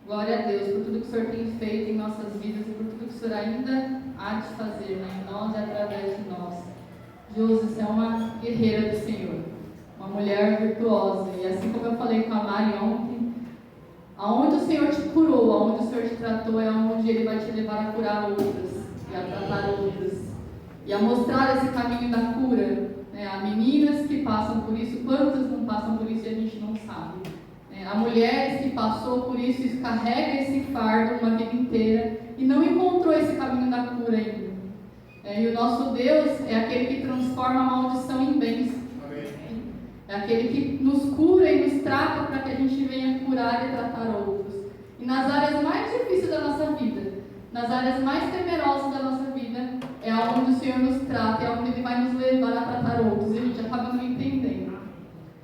Glória a Deus por tudo que o Senhor tem feito em nossas vidas e por tudo que o Senhor ainda há de fazer, né? Em nós e através de nós. Josi, você é uma guerreira do Senhor, uma mulher virtuosa. E assim como eu falei com a Mari ontem, aonde o Senhor te curou, aonde o Senhor te tratou, é onde Ele vai te levar a curar outras e a tratar outras e a mostrar esse caminho da cura, né? Há meninas que passam por isso, quantas não passam por isso e a gente não sabe. Há mulheres que passou por isso e carrega esse fardo uma vida inteira e não encontrou esse caminho da cura ainda. E o nosso Deus é aquele que transforma a maldição em bênção. É aquele que nos cura e nos trata para que a gente venha curar e tratar outros. E nas áreas mais difíceis da nossa vida, nas áreas mais temerosas da nossa vida, é onde o Senhor nos trata, é onde Ele vai nos levar a tratar outros. E a gente acaba não entendendo.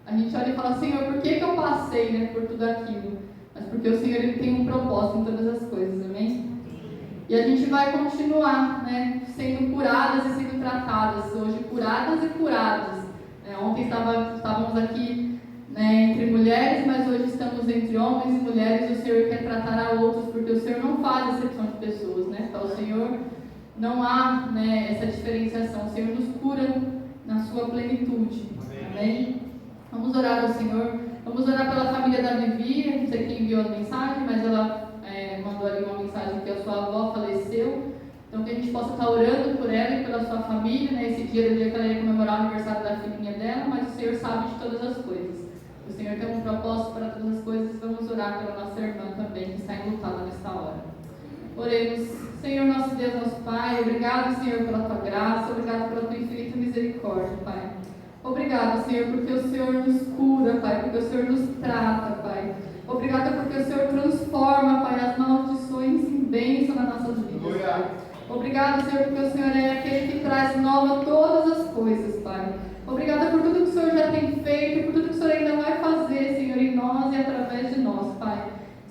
A gente olha e fala, Senhor, por que eu passei, né, por tudo aquilo? Mas porque o Senhor Ele tem um propósito em todas as coisas, amém? E a gente vai continuar, né, sendo curadas e sendo tratadas, hoje curadas e curadas. Ontem estávamos aqui, né, entre mulheres, mas hoje estamos entre homens e mulheres. O Senhor quer tratar a outros, porque o Senhor não faz acepção de pessoas, né? Para o Senhor não há, né, essa diferenciação. O Senhor nos cura na sua plenitude, amém? Vamos orar ao Senhor. Vamos orar pela família da Vivi. Não sei quem enviou a mensagem, mas ela mandou ali uma mensagem que a sua avó faleceu. Então que a gente possa estar orando por ela e pela sua família, né? Esse dia era o dia que ela ia comemorar o aniversário da filhinha dela, mas o Senhor sabe de todas as coisas. O Senhor tem um propósito para todas as coisas. Vamos orar pela nossa irmã também, que está enlutada nesta hora. Oremos. Senhor, nosso Deus, nosso Pai, obrigado, Senhor, pela tua graça, obrigado pela tua infinita misericórdia, Pai. Obrigado, Senhor, porque o Senhor nos cura, Pai, porque o Senhor nos trata, Pai. Obrigado porque o Senhor transforma, Pai, as maldições em bênção nas nossas vidas, Pai. Obrigado, Senhor, porque o Senhor é aquele que traz nova todas as coisas, Pai. Obrigada por tudo que o Senhor já tem feito, por tudo que o Senhor ainda vai fazer, Senhor, em nós e através de nós, Pai.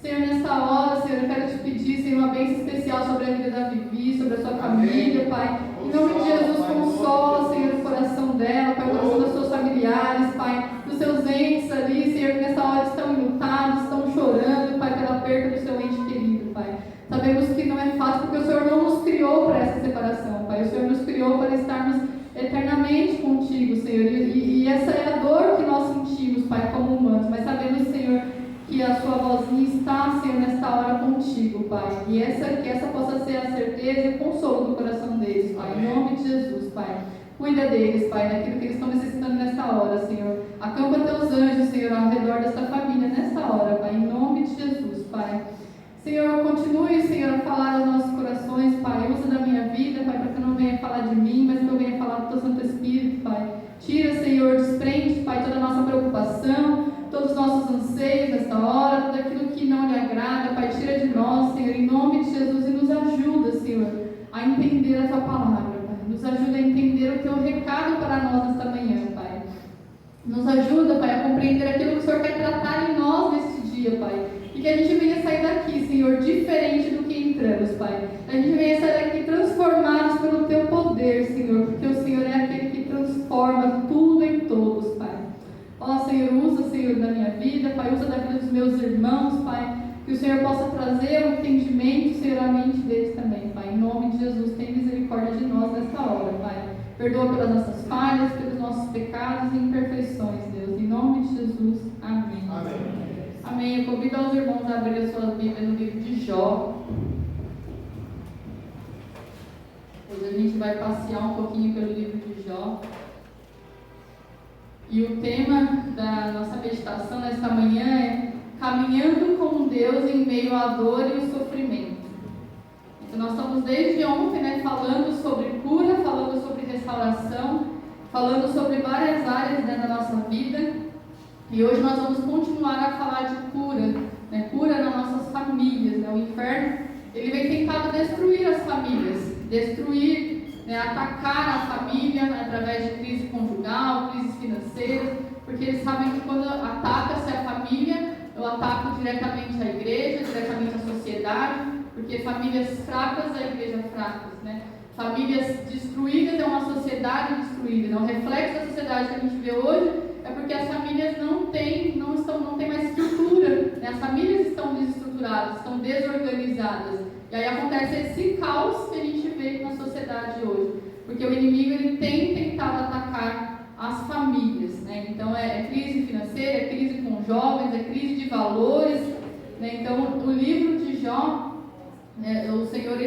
Senhor, nesta hora, Senhor, eu quero te pedir, Senhor, uma bênção especial sobre a vida da Vivi, sobre a sua família, Pai. Em nome de Jesus, consola, Senhor, o coração dela, Pai, o coração dos seus familiares, Pai, dos seus entes ali, Senhor, que nessa hora estão enlutados, estão chorando, Pai, pela perda do seu ente querido, Pai. Sabemos que não é fácil, porque o Senhor não nos criou para essa separação, Pai. O Senhor nos criou para estarmos eternamente contigo, Senhor. E essa é a dor que nós sentimos, Pai, como humanos. Mas sabemos, Senhor, que a sua vozinha está, Senhor, nesta hora contigo, Pai. E que essa possa ser a certeza e o consolo do coração deles, Pai. Em nome de Jesus, Pai. Cuida deles, Pai, daquilo que eles estão necessitando nesta hora, Senhor. Acampa teus anjos, Senhor, ao redor desta família, nesta hora, Pai. Em nome de Jesus, Pai. Senhor, continue, Senhor, a falar aos nossos corações, Pai. Usa da minha vida, Pai, para que eu não venha falar de mim, mas que eu venha falar do teu Santo Espírito, Pai. Tira, Senhor, desprende, Pai, toda a nossa preocupação, todos os nossos anseios nesta hora, tudo aquilo que não lhe agrada, Pai, tira de nós, Senhor, em nome de Jesus, e nos ajuda, Senhor, a entender a tua palavra, Pai. Nos ajuda a entender o teu recado para nós nesta manhã, Pai. Nos ajuda, Pai, a compreender aquilo que o Senhor quer tratar em nós neste dia, Pai. E que a gente venha sair daqui, Senhor, diferente do que entramos, Pai. A gente venha sair daqui transformados pelo Teu poder, Senhor, porque o Senhor é aquele que transforma tudo em todos, Pai. Ó, Senhor, usa, Senhor, da minha vida, Pai, usa da vida dos meus irmãos, Pai, que o Senhor possa trazer o entendimento, Senhor, à mente deles também, Pai. Em nome de Jesus, tem misericórdia de nós nesta hora, Pai. Perdoa pelas nossas falhas, pelos nossos pecados e imperfeições, Deus. Em nome de Jesus, amém. Amém. Amém. Eu convido aos irmãos a abrir as suas Bíblias no livro de Jó. Hoje a gente vai passear um pouquinho pelo livro de Jó. E o tema da nossa meditação nesta manhã é caminhando com Deus em meio à dor e o sofrimento. Então nós estamos desde ontem, né, falando sobre cura, falando sobre restauração, falando falando sobre várias áreas, né, da nossa vida. E hoje nós vamos continuar a falar de cura, né, cura nas nossas famílias. Né? O inferno, ele vem tentado destruir as famílias, destruir, né, atacar a família através de crise conjugal, crises financeiras, porque eles sabem que quando ataca-se a família, eu ataco diretamente a igreja, diretamente a sociedade, porque famílias fracas é a igreja fracas, né? Famílias destruídas é uma sociedade destruída. Então, o reflexo da sociedade que a gente vê hoje é porque as famílias não têm mais estrutura, né? As famílias estão desestruturadas, estão desorganizadas. E aí acontece esse caos que a gente vê na sociedade hoje. Porque o inimigo ele tem tentado atacar as famílias, né? Então é crise financeira, é crise com jovens, é crise de valores, né? Então o livro de Jó, né, o Senhor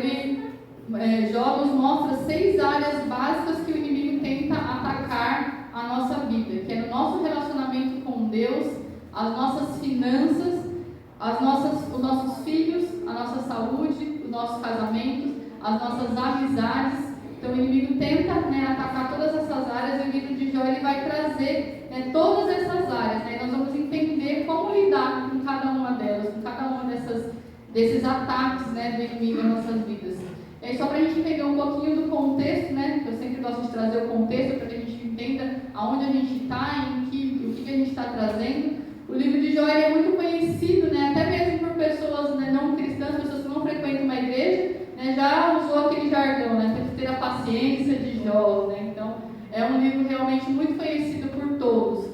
Jó nos mostra 6 áreas básicas que o inimigo tenta atacar a nossa vida, que é no nosso relacionamento com Deus, as nossas finanças, os nossos filhos, a nossa saúde, os nossos casamentos, as nossas amizades. Então o inimigo tenta, né, atacar todas essas áreas, e o livro de Jó ele vai trazer, né, todas essas áreas, né, e nós vamos entender como lidar com cada uma delas, com cada uma desses ataques, né, do inimigo nas nossas vidas. E aí, só para a gente entender um pouquinho do contexto, né, que eu sempre gosto de trazer o contexto para que a gente entenda aonde a gente está e o que a gente está trazendo. O livro de Jó é muito conhecido, né, até mesmo por pessoas, né, não cristãs, pessoas que não frequentam uma igreja, né, já usou aquele jargão, né, tem que ter a paciência de Jó, né, então é um livro realmente muito conhecido por todos.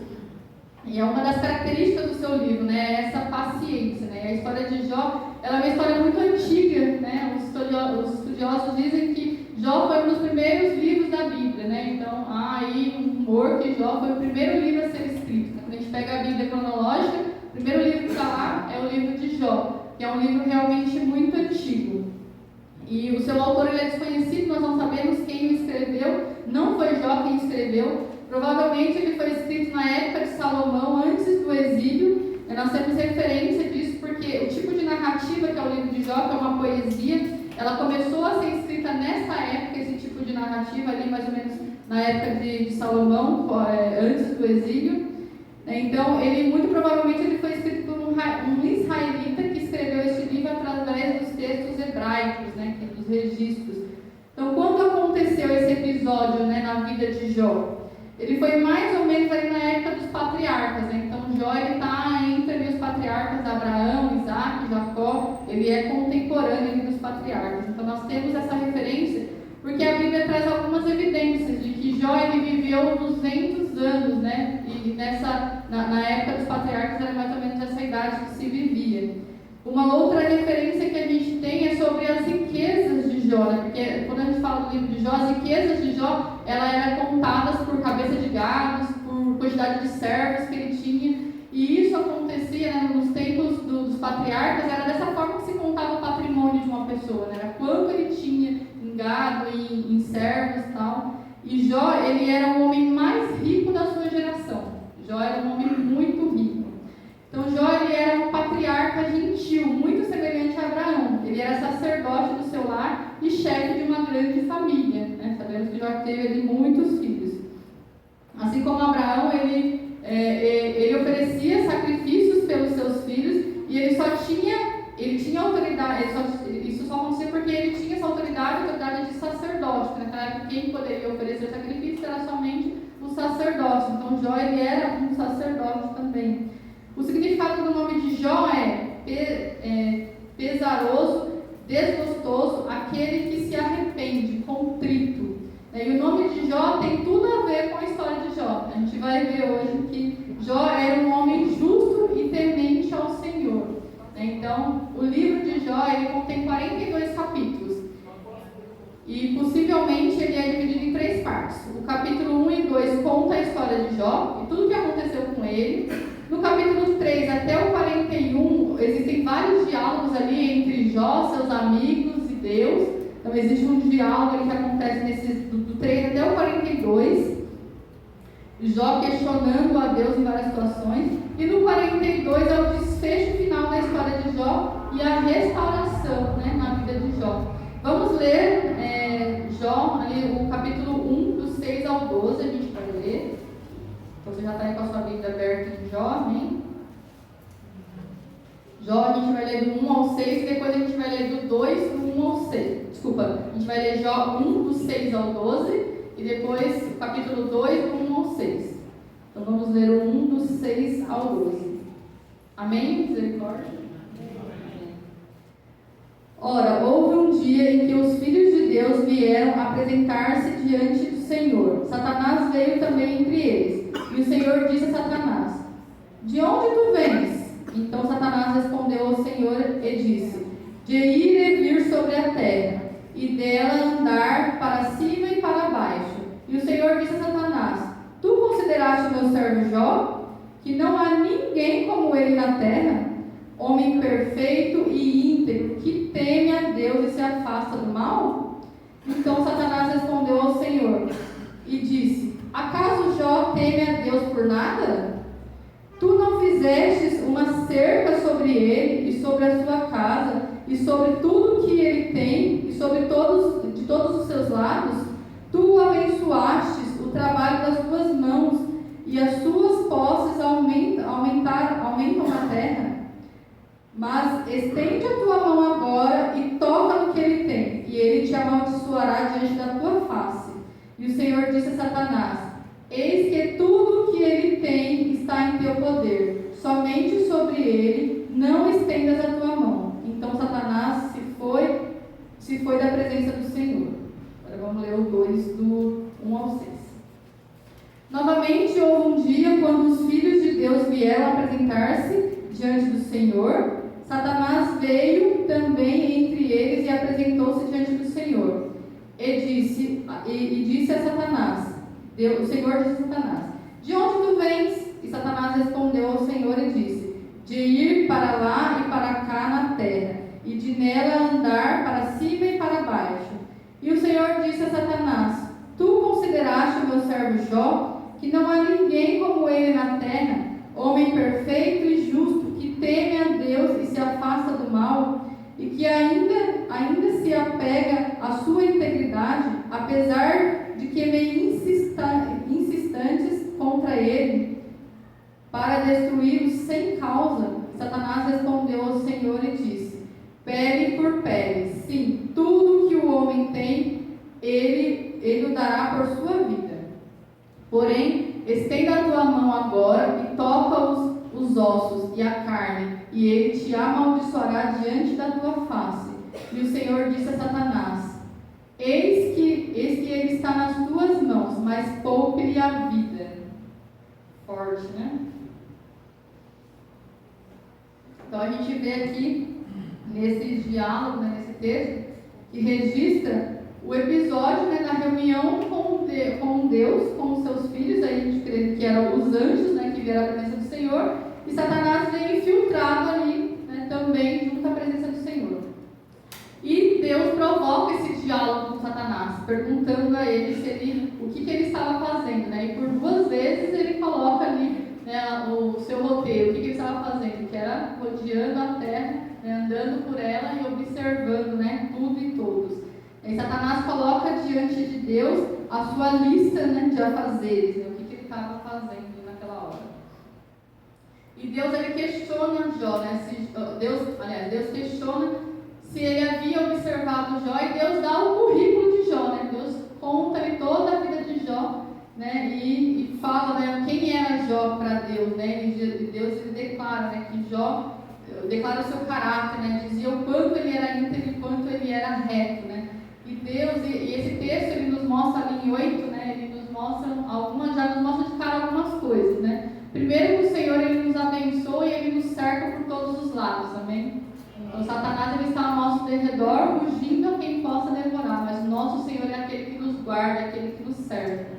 E é uma das características do seu livro, né, essa paciência, né, a história de Jó, ela é uma história muito antiga, né, os estudiosos dizem que Jó foi um dos primeiros livros da Bíblia, né, então há aí um rumor que Jó foi o primeiro livro a ser escrito. Quando a gente pega a Bíblia cronológica, o primeiro livro que está lá é o livro de Jó, que é um livro realmente muito antigo. E o seu autor ele é desconhecido, nós não sabemos quem o escreveu, não foi Jó quem escreveu, provavelmente ele foi escrito na época de Salomão, antes do exílio. Nós temos referência disso porque o tipo de narrativa que é o livro de Jó, que é uma poesia, ela começou a ser escrita nessa época, esse tipo de narrativa ali mais ou menos na época de Salomão, antes do exílio. Então, ele muito provavelmente ele foi escrito por um israelita que escreveu esse livro através dos textos hebraicos, né, dos registros. Então, quando aconteceu esse episódio, né, na vida de Jó? Ele foi mais ou menos ali na época dos patriarcas, né? Então Jó está entre os patriarcas, Abraão, Isaac, Jacó, ele é contemporâneo ali dos patriarcas. Então nós temos essa referência porque a Bíblia traz algumas evidências de que Jó ele viveu 200 anos, né? E na época dos patriarcas era mais ou menos essa idade que se vivia. Uma outra referência que a gente tem é sobre as riquezas de Jó, né? Porque quando a gente fala do livro de Jó, as riquezas de Jó, elas eram contadas por cabeça de gados, por quantidade de servos que ele tinha, e isso acontecia, né, nos tempos dos patriarcas, era dessa forma que se contava o patrimônio de uma pessoa, né? Era quanto ele tinha em gado, em servos e tal. E Jó, ele era o homem mais rico da sua geração. Jó era um homem muito rico. Então Jó ele era um patriarca gentil, muito semelhante a Abraão. Ele era sacerdote do seu lar e chefe de uma grande família, né? Sabemos que Jó teve ali muitos filhos. Assim como Abraão, ele oferecia sacrifícios pelos seus filhos e ele tinha autoridade. Isso só acontecia porque ele tinha essa autoridade de sacerdote. Naquela época, quem poderia oferecer sacrifícios era somente o sacerdote. Então Jó ele era um sacerdote também. O significado do nome de Jó é pesaroso, desgostoso, aquele que se arrepende, contrito. E o nome de Jó tem tudo a ver com a história de Jó. A gente vai ver hoje que Jó era um homem justo e temente ao Senhor. Então, o livro de Jó ele contém 42 capítulos. E possivelmente ele é dividido em 3 partes. O capítulo 1 e 2 conta a história de Jó e tudo o que aconteceu com ele. No capítulo 3 até o 41, existem vários diálogos ali entre Jó, seus amigos e Deus. Então existe um diálogo ali que acontece do 3 até o 42. Jó questionando a Deus em várias situações. E no 42 é o desfecho final da história de Jó e a restauração, né, na vida de Jó. Vamos ler Jó, ali, o capítulo 1, do 6 ao 12, a gente vai ler. Então você já está aí com a sua Bíblia aberta em Jó, amém? Jó a gente vai ler do 1 ao 6 e depois a gente vai ler do 2 do 1 ao 6. Desculpa, a gente vai ler Jó 1 do 6 ao 12 e depois o capítulo 2 do 1 ao 6. Então vamos ler o 1 do 6 ao 12. Amém? Misericórdia? Ora, houve um dia em que os filhos de Deus vieram apresentar-se diante do Senhor. Satanás veio também entre eles. E o Senhor disse a Satanás: De onde tu vens? Então Satanás respondeu ao Senhor e disse: De ir e vir sobre a terra, e dela andar para cima e para baixo. E o Senhor disse a Satanás: Tu consideraste o meu servo Jó, que não há ninguém como ele na terra, homem perfeito e íntegro, que teme a Deus e se afasta do mal? Então Satanás respondeu ao Senhor e disse: Acaso Jó teme a Deus por nada? Tu não fizestes uma cerca sobre ele e sobre a sua casa e sobre tudo que ele tem e sobre de todos os seus lados? Tu abençoastes o trabalho das tuas mãos e as suas posses aumentam na terra. Mas estende a tua mão agora e toca no que ele tem, e ele te amaldiçoará diante da tua face. E o Senhor disse a Satanás: Eis que tudo o que ele tem está em teu poder, somente sobre ele não estendas a tua mão. Então Satanás se foi da presença do Senhor. Agora vamos ler o 2 do 1 ao 6. Novamente houve um dia quando os filhos de Deus vieram apresentar-se diante do Senhor. Satanás veio também entre eles e apresentou-se diante do Senhor. E disse a Satanás: o Senhor disse a Satanás: De onde tu vens? E Satanás respondeu ao Senhor e disse: De ir para lá e para cá na terra, e de nela andar para cima e para baixo. E o Senhor disse a Satanás: Tu consideraste o meu servo Jó, que não há ninguém como ele na terra, homem perfeito e justo, que teme a Deus e se afasta do mal, e que ainda se apega à sua integridade, apesar de que meio insistentes contra ele, para destruí-lo sem causa. Satanás respondeu ao Senhor e disse: Pele por pele, sim, tudo que o homem tem, ele o dará por sua vida. Porém, estenda a tua mão agora e toca os ossos e a carne, e ele te amaldiçoará diante da tua face. E o Senhor disse a Satanás: Eis que ele está nas tuas mãos, mas poupe-lhe a vida. Forte, né? Então a gente vê aqui, nesse diálogo, nesse texto, que registra o episódio, da reunião com Deus, com os seus filhos. Aí a gente crê que eram os anjos, que vieram à presença do Senhor, e Satanás veio infiltrado ali, também junto à presença do Senhor. E Deus provoca esse diálogo com Satanás, perguntando a ele o que ele estava fazendo, E por 2 vezes ele coloca ali, o seu roteiro, o que ele estava fazendo, que era rodeando a terra, andando por ela e observando, tudo e todos. E Satanás coloca diante de Deus a sua lista, de afazeres, o que ele estava fazendo naquela hora. E Deus ele questiona Jó, Deus questiona se ele havia observado Jó, e Deus dá o currículo de Jó, Deus conta-lhe toda a vida de Jó, e fala, quem era Jó para Deus, e Deus ele declara, que Jó declara o seu caráter, dizia o quanto ele era íntegro e quanto ele era reto, E Deus, e esse texto ele nos mostra ali em 8, ele nos mostra já nos mostra de cara algumas coisas, Primeiro que o Senhor ele nos abençoa e ele nos cerca por todos os lados, amém? Então Satanás ele está ao nosso derredor, fugindo a quem possa devorar, mas o nosso Senhor é aquele que nos guarda, aquele que nos cerca.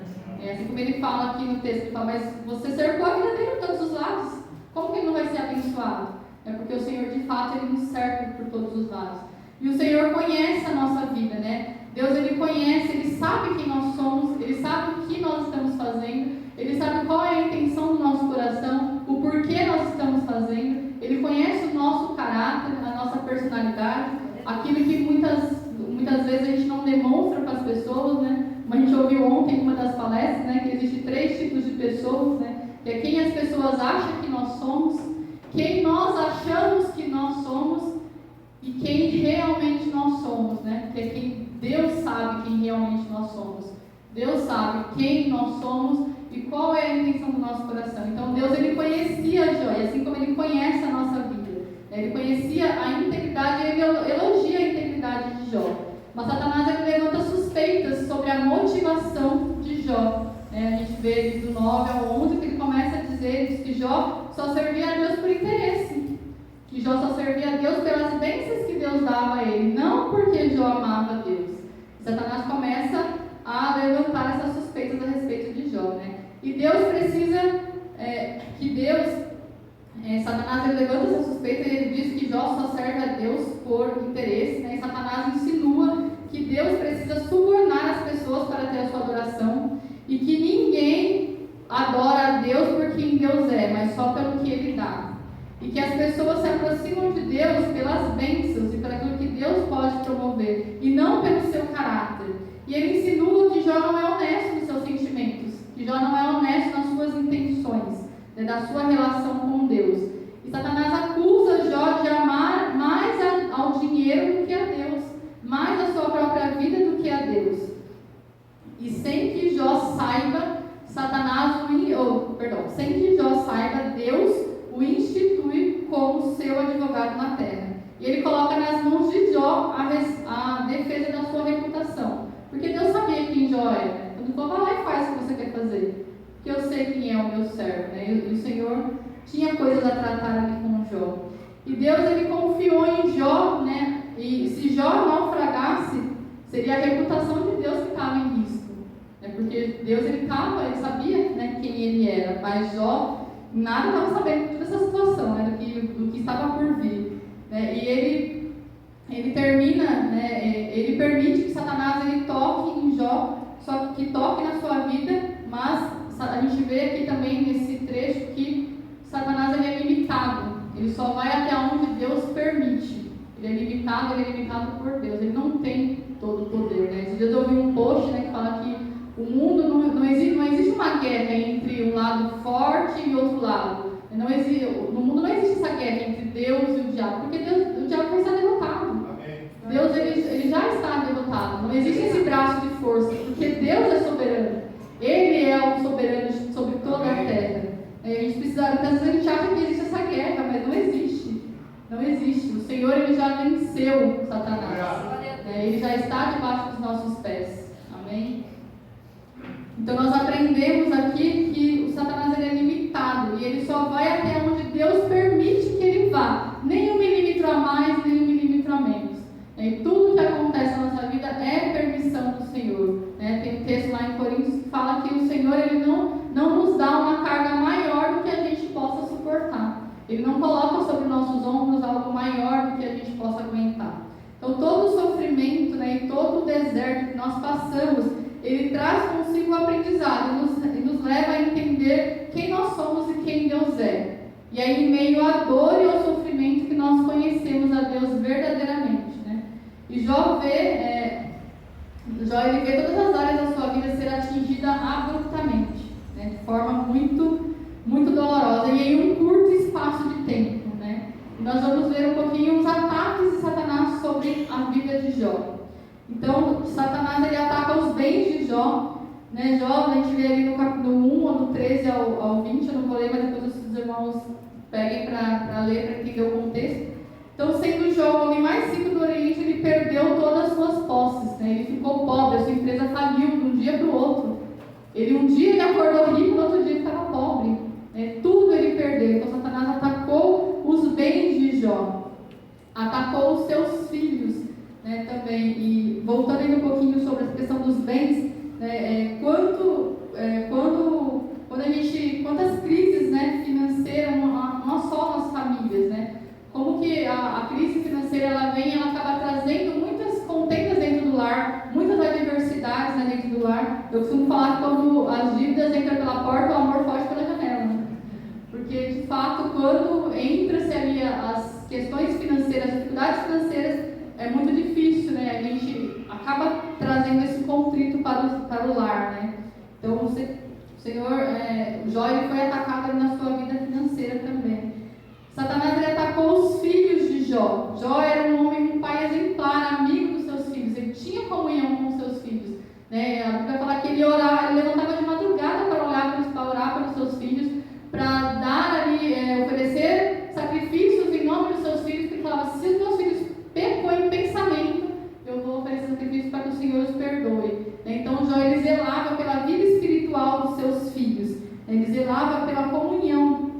Assim como ele fala aqui no texto, ele fala: mas você cercou a vida dele por todos os lados, como que ele não vai ser abençoado? É porque o Senhor de fato ele nos cerca por todos os lados. E o Senhor conhece a nossa vida, Deus ele conhece, ele sabe quem nós somos, ele sabe o que nós estamos fazendo, ele sabe qual é a intenção do nosso coração, o porquê nós estamos fazendo, ele conhece o nosso caráter, a nossa personalidade, aquilo que muitas vezes a gente não demonstra para as pessoas, Como a gente ouviu ontem em uma das palestras, que existem 3 tipos de pessoas, que é quem as pessoas acham que nós somos, quem nós achamos que nós somos e quem realmente nós somos, né? Que é quem Deus sabe quem realmente nós somos. Deus sabe quem nós somos e qual é a intenção do nosso coração. Então Deus, ele conhecia Jó, e assim como ele conhece a nossa vida, ele conhecia a integridade, ele elogia a integridade de Jó. Mas Satanás, ele levanta suspeitas sobre a motivação de Jó. A gente vê do 9 ao 11 que ele começa a dizer, diz que Jó só servia a Deus por interesse, que Jó só servia a Deus pelas bênçãos que Deus dava a ele, não porque Jó amava a Deus. Satanás começa a levantar essas suspeitas a respeito de Jó, né? E Deus precisa Satanás, ele levanta essa suspeita e ele diz que Jó só serve a Deus por interesse, né? E Satanás insinua que Deus precisa subornar as pessoas para ter a sua adoração e que ninguém adora a Deus por quem Deus é, mas só pelo que Ele dá. E que as pessoas se aproximam de Deus pelas bênçãos e pelo que Deus pode promover, e não pelo seu caráter. E ele insinua que Jó não é honesto nos seus sentimentos, que Jó não é honesto nas suas intenções, né, da sua relação com Deus. E Satanás acusa Jó de amar mais ao dinheiro do que a Deus, mais a sua própria vida do que a Deus. E sem que Jó saiba, sem que Jó saiba, Deus o institui como seu advogado na terra. E ele coloca nas mãos de Jó a defesa da sua reputação. Porque Deus sabia quem Jó era. Quando falou, vai lá e faz o que você quer fazer. Porque eu sei quem é o meu servo. Né? E o Senhor tinha coisas a tratar ali com Jó. E Deus, ele confiou em Jó, né? E se Jó naufragasse, seria a reputação de Deus que estava em risco. Né? Porque Deus, ele sabia, né, quem ele era. Mas Jó nada estava sabendo de toda essa situação, né, do que estava por vir. Né? E ele termina, né, ele permite que Satanás ele toque em Jó, só que toque na sua vida, mas a gente vê aqui também nesse trecho que Satanás ele é limitado, ele só vai até onde Deus permite. Ele é limitado por Deus, ele não tem todo o poder. Né? Esses dias eu ouvi um post, né, que fala que o mundo não existe uma guerra entre um lado forte e outro lado. No mundo não existe essa guerra entre Deus e o diabo, porque o diabo já está derrotado. Amém. Deus ele já está derrotado. Não existe esse braço de força, porque Deus é soberano. Ele é o soberano sobre toda a terra. A gente precisa, muitas vezes a gente acha que existe essa guerra, mas não existe. Não existe. O Senhor ele já venceu Satanás. Ele já está debaixo dos nossos pés. Amém? Então nós aprendemos aqui que o Satanás ele é limitado e ele só vai até onde Deus permite que ele vá, nem 1 milímetro a mais, nem 1 milímetro a menos. E tudo que acontece na nossa vida é permissão do Senhor. Tem um texto lá em Coríntios que fala que o Senhor ele não nos dá uma carga maior do que a gente possa suportar. Ele não coloca sobre nossos ombros algo maior do que a gente possa aguentar. Então todo o sofrimento, né, e todo o deserto que nós passamos, ele traz consigo o aprendizado e nos leva a entender quem nós somos e quem Deus é. E aí, em meio à dor e ao sofrimento, que nós conhecemos a Deus verdadeiramente. Né? E Jó ele vê todas as áreas da sua vida ser atingida abruptamente, né? De forma muito, muito dolorosa e em um curto espaço de tempo. Né? E nós vamos ver um pouquinho os ataques de Satanás sobre a vida de Jó. Então, Satanás ele ataca os bens de Jó. Né? Jó, a gente vê ali no capítulo 1, ou do 13 ao 20, eu não vou ler, mas depois os irmãos peguem para ler, para entender o contexto. Então, sendo Jó o homem mais rico do Oriente, ele perdeu todas as suas posses. Né? Ele ficou pobre, a sua empresa faliu de um dia para o outro. Um dia ele acordou rico, no outro dia ele estava pobre. Né? Tudo ele perdeu. Então, Satanás atacou os bens de Jó. Atacou os seus filhos. Né, também, e voltando ainda um pouquinho sobre a questão dos bens, né, quantas crises, né, financeiras, não só nas famílias, né, como que a crise financeira ela acaba trazendo muitas contendas dentro do lar, muitas adversidades, né, dentro do lar. Eu costumo falar que quando as dívidas entram pela porta, o amor foge pela janela, né? Porque de fato, quando entra-se ali as questões financeiras, as dificuldades financeiras, é muito difícil, né? A gente acaba trazendo esse conflito para o lar, né? Então, você Jó ele foi atacado ali na sua vida financeira também. Satanás ele atacou os filhos de Jó. Jó era um homem, um pai exemplar, amigo dos seus filhos. Ele tinha comunhão com os seus filhos. Né? A Bíblia fala que ele levantava de madrugada para orar pelos seus filhos, para dar ali, oferecer sacrifícios em nome dos seus filhos, porque ele falava, se os meus filhos pecou em pensamento, eu vou oferecer sacrifício para que o Senhor os perdoe. Então Jó ele zelava pela vida espiritual dos seus filhos. Ele zelava pela comunhão.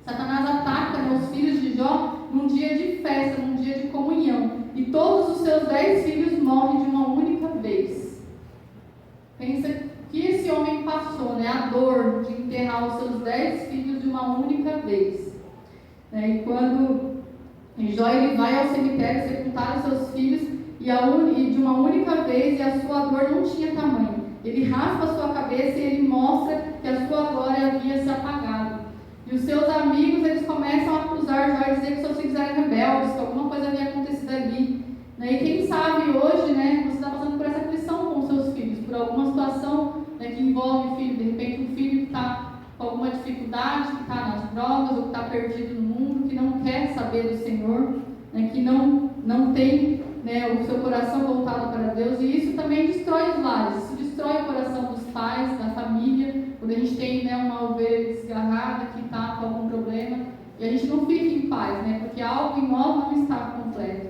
Satanás ataca, né, os filhos de Jó num dia de festa, num dia de comunhão. E todos os seus 10 filhos morrem de uma única vez. Pensa que esse homem passou, né, a dor de enterrar os seus 10 filhos de uma única vez. E quando Jó ele vai ao cemitério sepultar os seus filhos, e de uma única vez, e a sua dor não tinha tamanho. Ele raspa a sua cabeça e ele mostra que a sua glória havia se apagado. E os seus amigos, eles começam a acusar Jó e dizer que seus filhos eram rebeldes, que alguma coisa havia acontecido ali. E quem sabe hoje, né, você está passando por essa aflição com os seus filhos, por alguma situação, né, que envolve filho, de repente um filho que está com alguma dificuldade, que está nas drogas, ou que está perdido no mundo, que não quer saber do Senhor, né, que não tem, né, o seu coração voltado para Deus, e isso também destrói os lares, isso destrói o coração dos pais, da família, quando a gente tem, né, uma ovelha desgarrada que está com algum problema, e a gente não fica em paz, né, porque algo em nós não está completo.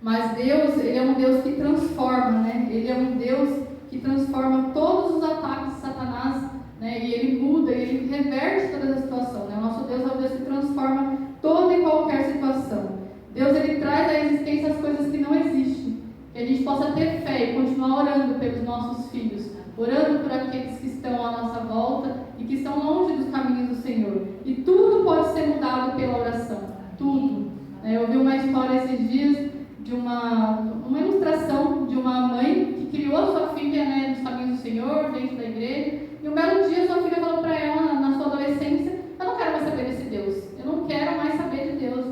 Mas Deus, Ele é um Deus que transforma, né, Ele é um Deus que transforma todos os ataques de Satanás, né, e Ele muda, Ele reverte toda a situação, né, o nosso Deus é um Deus que transforma toda e qualquer situação. Deus ele traz à existência as coisas que não existem, que a gente possa ter fé e continuar orando pelos nossos filhos, orando por aqueles que estão à nossa volta e que estão longe dos caminhos do Senhor. E tudo pode ser mudado pela oração, tudo. Eu vi uma história esses dias de uma ilustração de uma mãe que criou a sua filha, né, nos caminhos do Senhor, dentro da igreja, e um belo dia sua filha falou para ela, na sua adolescência, eu não quero mais saber desse Deus, eu não quero mais saber de Deus.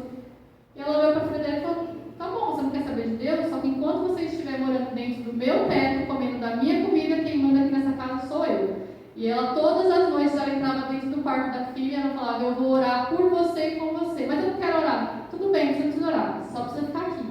E ela olhou para a filha dela e falou, tá bom, você não quer saber de Deus? Só que enquanto você estiver morando dentro do meu teto, comendo da minha comida, quem manda aqui nessa casa sou eu. E ela, todas as noites, ela entrava dentro do quarto da filha e ela falava, eu vou orar por você e com você. Mas eu não quero orar. Tudo bem, você não precisa orar, você só precisa ficar aqui.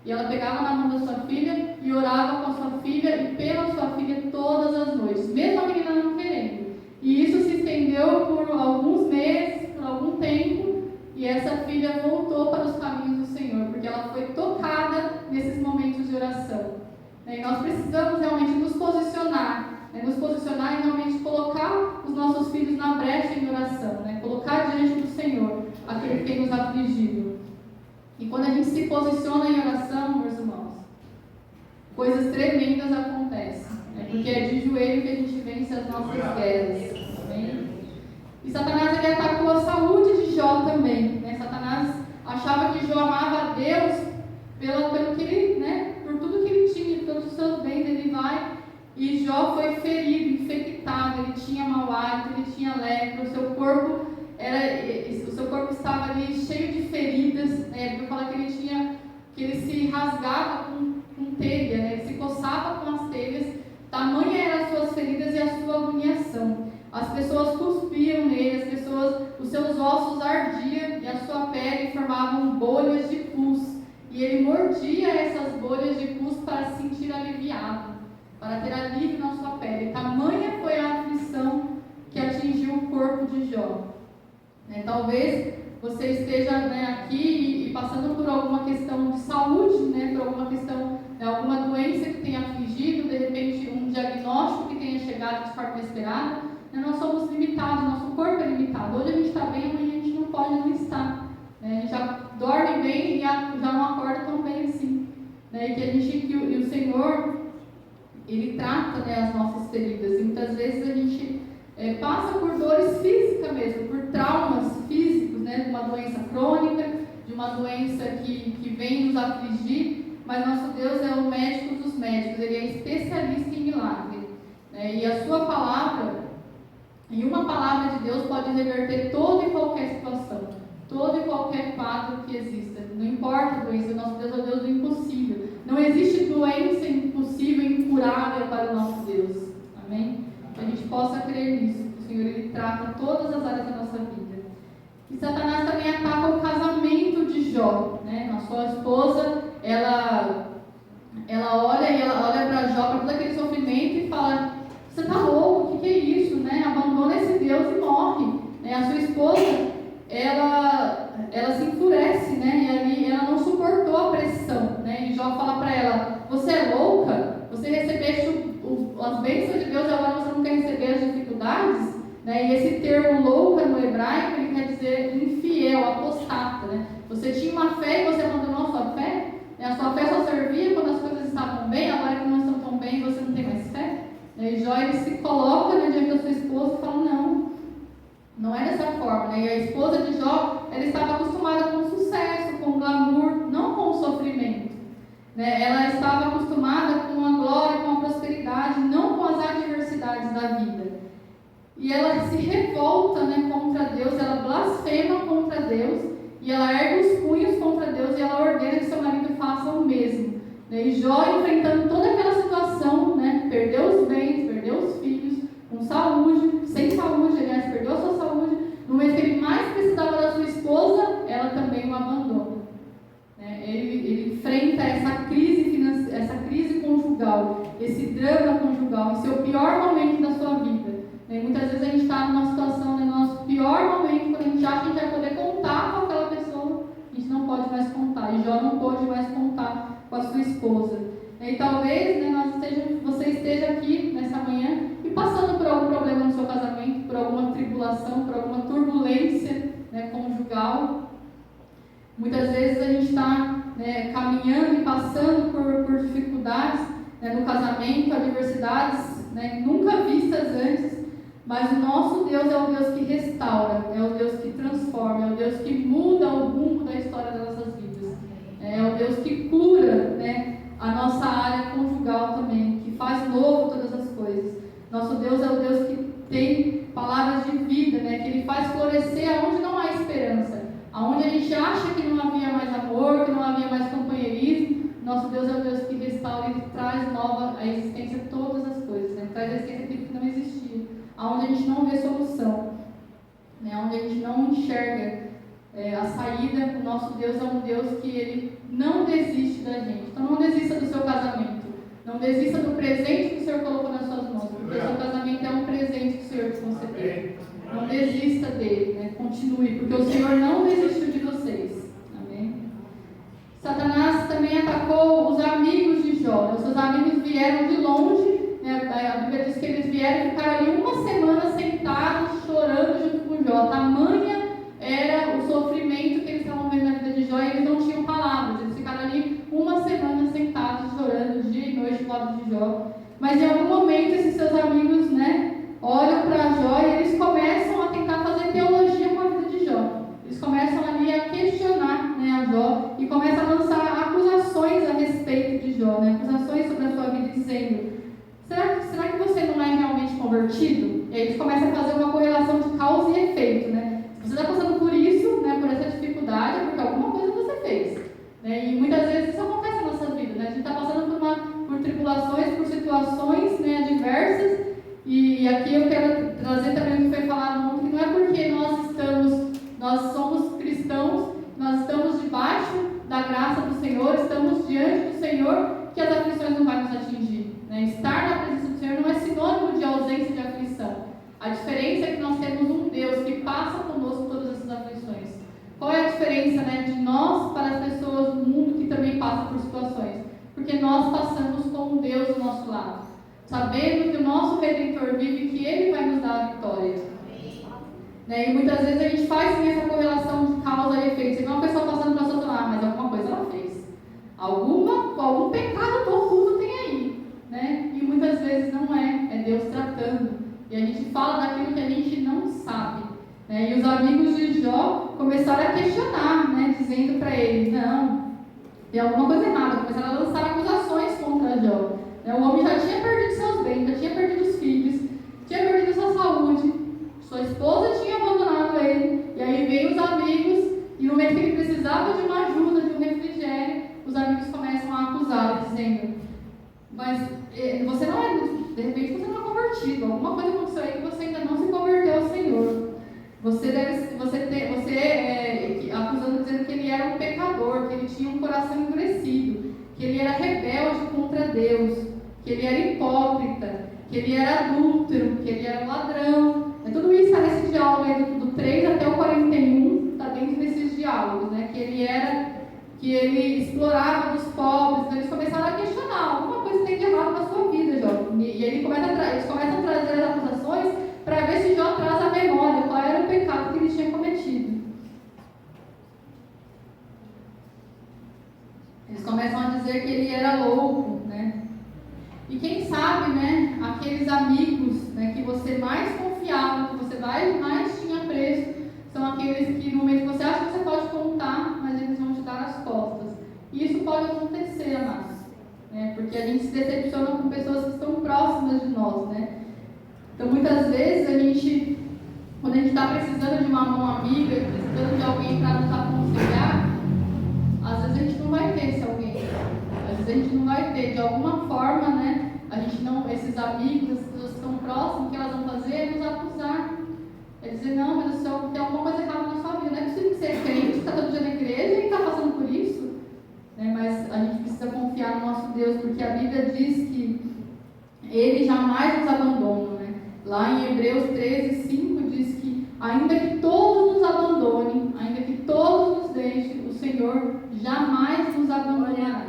E ela pegava na mão da sua filha e orava com a sua filha e pela sua filha todas as noites, mesmo a menina não querendo. E isso se estendeu por alguns meses, por algum tempo, e essa filha voltou para os caminhos do Senhor, porque ela foi tocada nesses momentos de oração. E nós precisamos realmente nos posicionar e realmente colocar os nossos filhos na brecha em oração, colocar diante do Senhor aquele que tem nos afligido. E quando a gente se posiciona em oração, meus irmãos, coisas tremendas acontecem, porque é de joelho que a gente vence as nossas guerras. Amém? E Satanás ele atacou a saúde de Jó também. Satanás achava que Jó amava a Deus pelo que ele, por tudo que ele tinha, todos os seus bens. Ele vai e Jó foi ferido, infectado, ele tinha mau hálito, ele tinha lepra, o seu corpo estava ali cheio de feridas. Porque fala que ele se rasgava com telha, ele se coçava com as telhas, tamanha eram as suas feridas e a sua agoniação. As pessoas cuspiam nele, os seus ossos ardiam e a sua pele formavam bolhas de pus. E ele mordia essas bolhas de pus para se sentir aliviado, para ter alívio na sua pele. Tamanha foi a aflição que atingiu o corpo de Jó. Talvez você esteja aqui e passando por alguma questão de saúde, por alguma questão, alguma doença que tenha afligido, de repente um diagnóstico que tenha chegado de forma inesperada. Nós somos limitados, nosso corpo é limitado. Hoje a gente está bem, amanhã a gente não pode não estar. A gente já dorme bem e já não acorda tão bem assim. E o Senhor, Ele trata as nossas feridas. E muitas vezes a gente passa por dores físicas mesmo, por traumas físicos, de uma doença crônica, de uma doença que vem nos afligir. Mas nosso Deus é o médico dos médicos, Ele é especialista em milagre. E a sua palavra... E uma palavra de Deus pode reverter toda e qualquer situação, todo e qualquer quadro que exista. Não importa a doença, nosso Deus é o Deus do impossível. Não existe doença impossível, incurável para o nosso Deus. Amém? A gente pode possa crer nisso, que o Senhor ele trata todas as áreas da nossa vida. E Satanás também ataca o casamento de Jó, né? A sua esposa, ela olha para Jó, para todo aquele sofrimento e fala: você está louco, o que é isso, né? Abandona esse Deus e morre, né? A sua esposa, ela se enfurece, né? E ali ela não suportou a pressão, né? E Jó fala para ela: você é louca? Você recebeste as bênçãos de Deus e agora você não quer receber as dificuldades? Né? E esse termo louca no hebraico, ele quer dizer infiel, apostata, né? Você tinha uma fé e você abandonou a sua fé? A sua fé só servia quando as coisas estavam bem, agora que não estão tão bem você não tem mais fé? E Jó ele se coloca, né, diante da sua esposa e fala: não é dessa forma, né? E a esposa de Jó, ela estava acostumada com o sucesso, com o glamour, não com o sofrimento, né? Ela estava acostumada com a glória, com a prosperidade, não com as adversidades da vida. E ela se revolta, né, contra Deus, ela blasfema contra Deus, e ela ergue os punhos contra Deus e ela ordena que seu marido faça o mesmo. E Jó, enfrentando toda aquela situação, né, perdeu os bens, perdeu os filhos, com saúde, sem saúde, aliás, perdeu a sua saúde. No momento que ele mais precisava da sua esposa, ela também o abandona. Ele enfrenta essa crise financeira, essa crise conjugal, esse drama conjugal, em seu pior momento da sua vida. Muitas vezes a gente está numa situação, no nosso pior momento, quando a gente acha que a gente vai poder contar com aquela pessoa, a gente não pode mais contar. E Jó não pôde mais contar com a sua esposa. E talvez, né, você esteja aqui nessa manhã e passando por algum problema no seu casamento, por alguma tribulação, por alguma turbulência, né, conjugal. Muitas vezes a gente está, né, caminhando e passando por dificuldades, né, no casamento, adversidades, né, nunca vistas antes. Mas o nosso Deus é o Deus que restaura, é o Deus que transforma, é o Deus que muda o rumo da história das nossas vidas. É o Deus que cura, né, a nossa área conjugal também, que faz novo todas as coisas. Nosso Deus é o Deus que tem palavras de vida, né, que Ele faz florescer aonde não há esperança. Aonde a gente acha que não havia mais amor, que não havia mais companheirismo, nosso Deus é o Deus que restaura e traz nova a existência todas as coisas, né, traz a existência que não existia. Onde a gente não vê solução, né? Onde a gente não enxerga a saída. O nosso Deus é um Deus que Ele não desiste da gente. Então não desista do seu casamento, não desista do presente que o Senhor colocou nas suas mãos, porque o seu casamento é um presente que o Senhor te concedeu. Não desista dele, né? Continue, porque o Senhor não desistiu de vocês. Amém? Satanás também atacou os amigos de Jó. Os seus amigos vieram de longe. A Bíblia diz que eles vieram e ficaram ali uma semana sentados, chorando junto com Jó. Tamanha era o sofrimento que eles estavam vendo na vida de Jó e eles não tinham palavras. Eles ficaram ali uma semana sentados, chorando dia e noite do lado de Jó. Mas em algum momento esses seus amigos, né, olham para Jó e eles começam a tentar fazer teologia com a vida de Jó. Eles começam ali a questionar, né, a Jó e começam a lançar acusações a respeito de Jó, né, acusações sobre a sua vida, dizendo: será que você não é realmente convertido? E aí eles começam a fazer uma correlação de causa e efeito, né? Se você está passando por isso, né, por essa dificuldade, é porque alguma coisa você fez. Né? E muitas vezes isso acontece na nossa vida, né? A gente está passando por tribulações, por situações, né, adversas. E aqui eu quero trazer também o que foi falado ontem, que não é porque nós somos cristãos, nós estamos debaixo da graça do Senhor, estamos diante do Senhor, que as aflições não vão nos atingir. Né? Estar na presença do Senhor não é sinônimo de ausência de aflição. A diferença é que nós temos um Deus que passa conosco todas essas aflições. Qual é a diferença, né, de nós para as pessoas do mundo que também passam por situações? Porque nós passamos com um Deus do nosso lado, sabendo que o nosso Redentor vive e que Ele vai nos dar a vitória. Né? E muitas vezes a gente faz sim essa correlação de causa e efeito. Você vê uma pessoa passando por uma situação, mas alguma coisa ela fez. Algum pecado oculto tem aí. Né? E muitas vezes não é Deus tratando. E a gente fala daquilo que a gente não sabe. Né? E os amigos de Jó começaram a questionar, né? Dizendo para ele: não, tem alguma coisa errada. Começaram a lançar acusações contra Jó. Né? O homem já tinha perdido seus bens, já tinha perdido os filhos, tinha perdido sua saúde, sua esposa tinha abandonado ele. E aí veio os amigos, e no momento que ele precisava de uma ajuda, de um refrigério, os amigos começam a acusá-lo, dizendo: mas você não é, de repente você não é convertido. batismo, alguma coisa aconteceu aí que você ainda não se converteu ao Senhor. Acusando, dizendo que ele era um pecador, que ele tinha um coração endurecido, que ele era rebelde contra Deus, que ele era hipócrita, que ele era adúltero, que ele era ladrão. Tudo isso está nesse diálogo aí do 3 até o 41, está dentro desses diálogos, né? Que ele explorava dos pobres. Então eles começaram a questionar: alguma coisa tem de errado na sua vida, Jó. E eles começam a trazer as acusações para ver se Jó traz à memória qual era o pecado que ele tinha cometido. Eles começam a dizer que ele era louco, né? E quem sabe, né, aqueles amigos, né, que você mais confiava, que você mais tinha apreço, são aqueles que no momento que você acha que você pode contar, mas eles vão te dar as costas. E isso pode acontecer, amados, né? Porque a gente se decepciona com pessoas que estão próximas de nós, né? Então, muitas vezes, quando a gente está precisando de uma mão amiga, precisando de alguém para nos aconselhar, às vezes a gente não vai ter esse alguém. Às vezes a gente não vai ter, de alguma forma, né? Esses amigos, as pessoas que estão próximas, o que elas vão fazer é nos acusar. É dizer: não, mas o Senhor tem alguma coisa errada na sua vida. Não é possível que você é crente, que está todo dia na igreja e está passando por isso. Né? Mas a gente precisa confiar no nosso Deus, porque a Bíblia diz que Ele jamais nos abandona. Né? Lá em Hebreus 13:5 diz que ainda que todos nos abandonem, ainda que todos nos deixem, o Senhor jamais nos abandonará.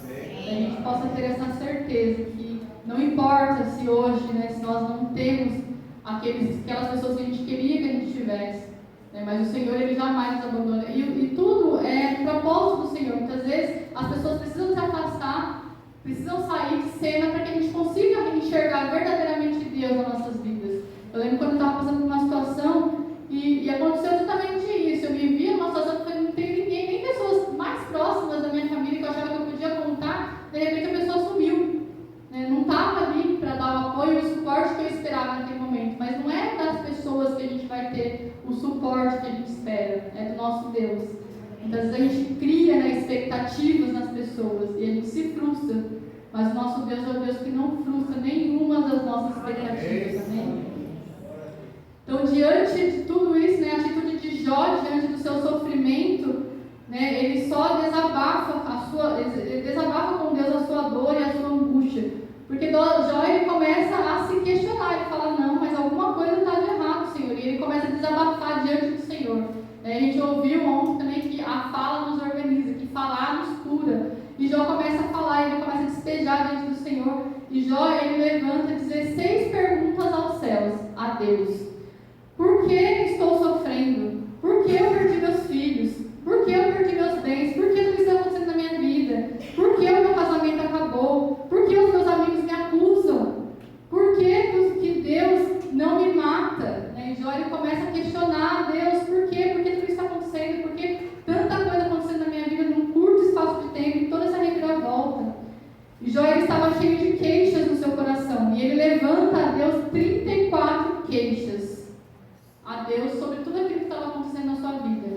Que a gente possa ter essa certeza que não importa se hoje, né, se nós não temos aquelas pessoas que a gente queria que a gente tivesse, né, mas o Senhor, Ele jamais nos abandona. E tudo é propósito do Senhor. Muitas vezes as pessoas precisam se afastar, precisam sair de cena para que a gente consiga enxergar verdadeiramente Deus nas nossas vidas. Eu lembro quando eu estava passando por uma situação e aconteceu exatamente isso. Eu me via numa situação que não tem ninguém, nem pessoas mais próximas da minha família que eu achava que eu podia contar. De repente a pessoa sumiu, né? Não estava ali para dar o apoio e o suporte que eu esperava naquele momento. Mas não é das pessoas que a gente vai ter o suporte que a gente espera, é do nosso Deus. Muitas vezes a gente cria, né, expectativas nas pessoas e a gente se frustra. Mas o nosso Deus é um Deus que não frustra nenhuma das nossas expectativas. Né? Então, diante de tudo isso, né, a atitude de Jó diante do seu sofrimento, né, ele só desabafa com Deus a sua dor e a sua angústia. Porque Jó, ele começa a se questionar, ele fala: não, mas alguma coisa está de errado, Senhor. E ele começa a desabafar diante do Senhor. A gente ouviu ontem também que a fala nos organiza, que falar nos cura. E Jó começa a falar, ele começa a despejar diante do Senhor. E Jó, ele levanta 16 perguntas aos céus, a Deus. Por que estou sofrendo? Por que eu perdi meus filhos? Por que eu perdi meus bens? Por que tudo isso está acontecendo na minha vida? Por que o meu casamento acabou? Por que os meus amigos me acusam? Por que Deus não me mata? E Jó, ele começa a questionar a Deus: por quê? Por que tudo isso está acontecendo? Por que tanta coisa acontecendo na minha vida num curto espaço de tempo, e toda essa reviravolta? E Jó, ele estava cheio de queixas no seu coração, e ele levanta a Deus 34 queixas a Deus sobre tudo aquilo que estava acontecendo na sua vida.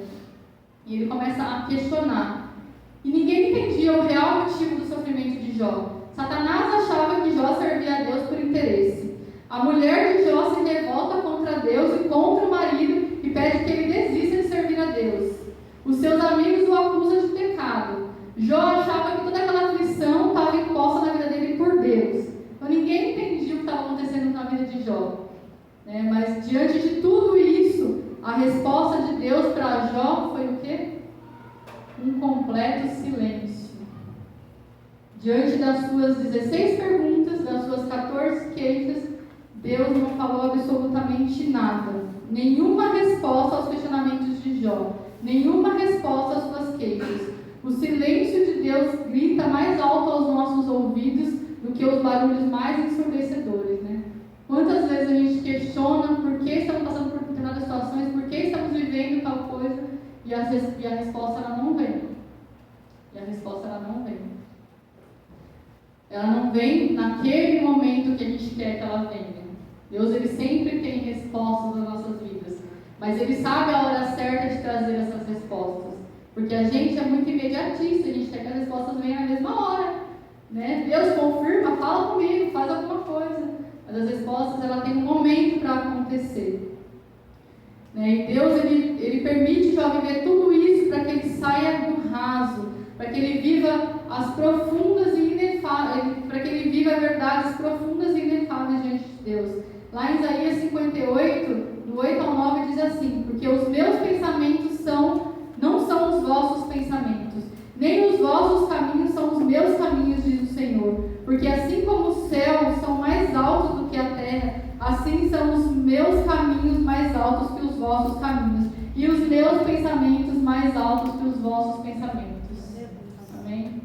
E ele começa a questionar. E ninguém entendia o real motivo do sofrimento de Jó. Satanás achava que Jó servia a Deus por interesse. A mulher de Jó se revolta contra Deus e contra o marido e pede que ele desista de servir a Deus. Os seus amigos o acusam de pecado. Jó achava que toda aquela aflição estava imposta na vida dele por Deus. Então ninguém entendia o que estava acontecendo na vida de Jó. Mas diante de tudo isso, a resposta de Deus para Jó foi o quê? Um completo silêncio. Diante das suas 16 perguntas, das suas 14 queixas, Deus não falou absolutamente nada. Nenhuma resposta aos questionamentos de Jó. Nenhuma resposta às suas queixas. O silêncio de Deus grita mais alto aos nossos ouvidos do que os barulhos mais ensurdecedores, né? Quantas vezes a gente questiona por que estamos passando por determinadas situações, por que estamos vivendo tal coisa, e a resposta ela não vem. E a resposta ela não vem. Ela não vem naquele momento que a gente quer que ela venha. Deus, ele sempre tem respostas nas nossas vidas, mas ele sabe a hora certa de trazer essas respostas, porque a gente é muito imediatista, a gente quer que as respostas venham na mesma hora, né? Deus, confirma, fala comigo, faz alguma coisa. mas as respostas ela tem um momento para acontecer. E Deus ele permite Jó viver tudo isso para que ele saia do raso, para que ele viva as profundas e inefáveis, para que ele viva verdades profundas e inefáveis diante de Deus. Lá em Isaías 58, do 8 ao 9, diz assim: porque os meus pensamentos não são os vossos pensamentos, nem os vossos caminhos são os meus caminhos, diz o Senhor. Porque assim como os céus são mais altos do que a terra, assim são os meus caminhos mais altos que os vossos caminhos, e os meus pensamentos mais altos que os vossos pensamentos. Amém?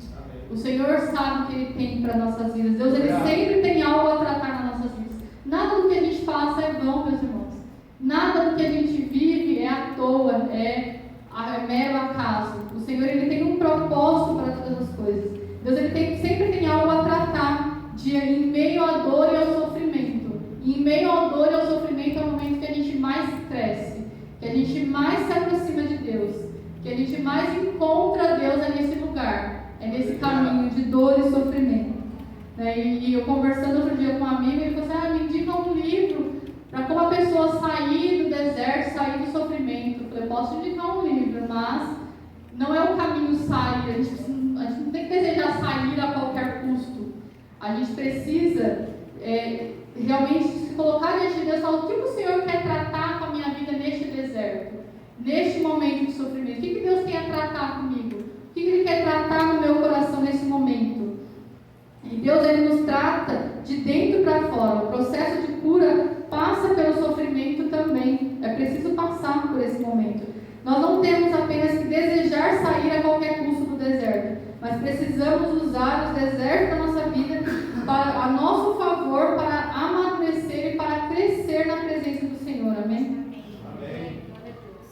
O Senhor sabe o que Ele tem para nossas vidas. Deus, Ele sempre tem algo a tratar nas nossas vidas. Nada do que a gente passa é vão, meus irmãos. Nada do que a gente vive é à toa, é mero acaso. O Senhor, Ele tem um propósito para todas as coisas. Deus, Ele sempre tem algo a tratar em meio à dor e ao sofrimento. E em meio à dor e ao sofrimento é o momento que a gente mais cresce, que a gente mais se aproxima de Deus, que a gente mais encontra Deus nesse lugar, é nesse caminho de dor e sofrimento. E eu conversando outro dia com um amigo, ele falou assim: me indica um livro para como a pessoa sair do deserto, sair do sofrimento. Eu falei: posso indicar um livro, mas não é o caminho sair. A gente não tem que desejar sair a qualquer custo. A gente precisa realmente se colocar diante de Deus e falar: o que o Senhor quer tratar com a minha vida neste deserto, neste momento de sofrimento? O que Deus tem a tratar comigo? O que Ele quer tratar no meu coração nesse momento? E Deus, Ele nos trata de dentro para fora. O processo de cura passa pelo sofrimento também. É preciso passar por esse momento. Nós não temos apenas que desejar sair a qualquer custo do deserto, mas precisamos usar os desertos da nossa vida a nosso favor, para amadurecer e para crescer na presença do Senhor. Amém? Amém.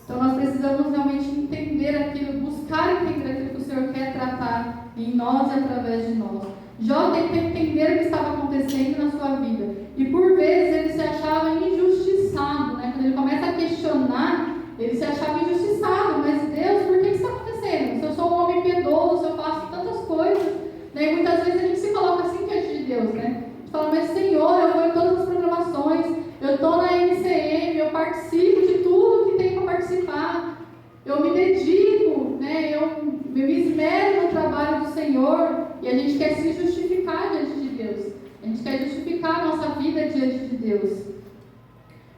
Então nós precisamos realmente entender aquilo, buscar entender aquilo que o Senhor quer tratar em nós e através de nós. Jó tem que entender o que estava acontecendo na sua vida. E por vezes ele se achava injustiçado, Quando ele começa a questionar, ele se achava injustiçado. Mas Deus, por que isso está acontecendo? Se eu sou um homem piedoso, se eu faço tantas coisas, E muitas vezes a gente se coloca assim diante de Deus, A gente fala: mas Senhor, eu vou em todas as programações, eu estou na MCM, eu participo de tudo que tem para participar, eu me dedico, eu me esmero no trabalho do Senhor. E a gente quer se justificar diante de Deus. A gente quer justificar a nossa vida diante de Deus.